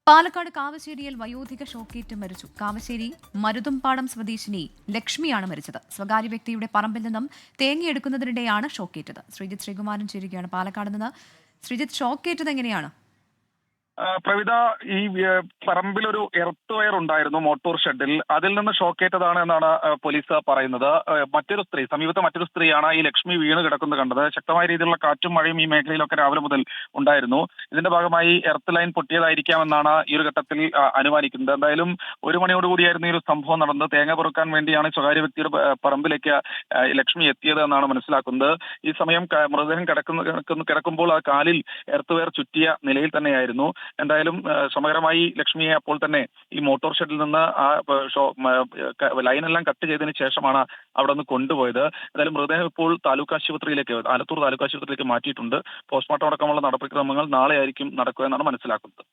പാലക്കാട് കാവശ്ശേരിയിൽ വയോധിക ഷോക്കേറ്റ് മരിച്ചു. കാവശ്ശേരി മരുതുംപാടം സ്വദേശിനി ലക്ഷ്മിയാണ് മരിച്ചത്. സ്വകാര്യ വ്യക്തിയുടെ പറമ്പിൽ നിന്നും തേങ്ങയെടുക്കുന്നതിനിടെയാണ് ഷോക്കേറ്റത്. ശ്രീജിത്ത് ശ്രീകുമാരൻ ചേരുകയാണ് പാലക്കാട് നിന്ന്. ശ്രീജിത്ത്, ഷോക്കേറ്റത് എങ്ങനെയാണ്? പ്രവിത, ഈ പറമ്പിലൊരു എർത്ത് വയർ ഉണ്ടായിരുന്നു മോട്ടോർ ഷെഡിൽ. അതിൽ നിന്ന് ഷോക്കേറ്റതാണ് എന്നാണ് പോലീസ് പറയുന്നത്. സമീപത്തെ മറ്റൊരു സ്ത്രീയാണ് ഈ ലക്ഷ്മി വീണ് കിടക്കുന്നത് കണ്ടത്. ശക്തമായ രീതിയിലുള്ള കാറ്റും മഴയും ഈ മേഖലയിലൊക്കെ രാവിലെ മുതൽ ഉണ്ടായിരുന്നു. ഇതിന്റെ ഭാഗമായി എർത്ത് ലൈൻ പൊട്ടിയതായിരിക്കാമെന്നാണ് ഈ ഒരു ഘട്ടത്തിൽ അനുമാനിക്കുന്നത്. എന്തായാലും 1 മണിയോടുകൂടിയായിരുന്നു ഈ ഒരു സംഭവം നടന്നത്. തേങ്ങ പൊറുക്കാൻ വേണ്ടിയാണ് സ്വകാര്യ വ്യക്തിയുടെ പറമ്പിലേക്ക് ലക്ഷ്മി എത്തിയത് എന്നാണ് മനസ്സിലാക്കുന്നത്. ഈ സമയം മൃതദേഹം കിടക്കുമ്പോൾ ആ കാലിൽ എർത്ത് വയർ ചുറ്റിയ നിലയിൽ തന്നെയായിരുന്നു. എന്തായാലും സമഗ്രമായി ലക്ഷ്മിയെ അപ്പോൾ തന്നെ ഈ മോട്ടോർ ഷെഡിൽ നിന്ന് ലൈനെല്ലാം കട്ട് ചെയ്തതിന് ശേഷമാണ് അവിടെ നിന്ന് കൊണ്ടുപോയത്. എന്തായാലും മൃതദേഹം ഇപ്പോൾ ആലത്തൂർ താലൂക്ക് ആശുപത്രിയിലേക്ക് മാറ്റിയിട്ടുണ്ട്. പോസ്റ്റ്മോർട്ടം അടക്കമുള്ള നടപടിക്രമങ്ങൾ നാളെ ആയിരിക്കും നടക്കുക എന്നാണ് മനസ്സിലാക്കുന്നത്.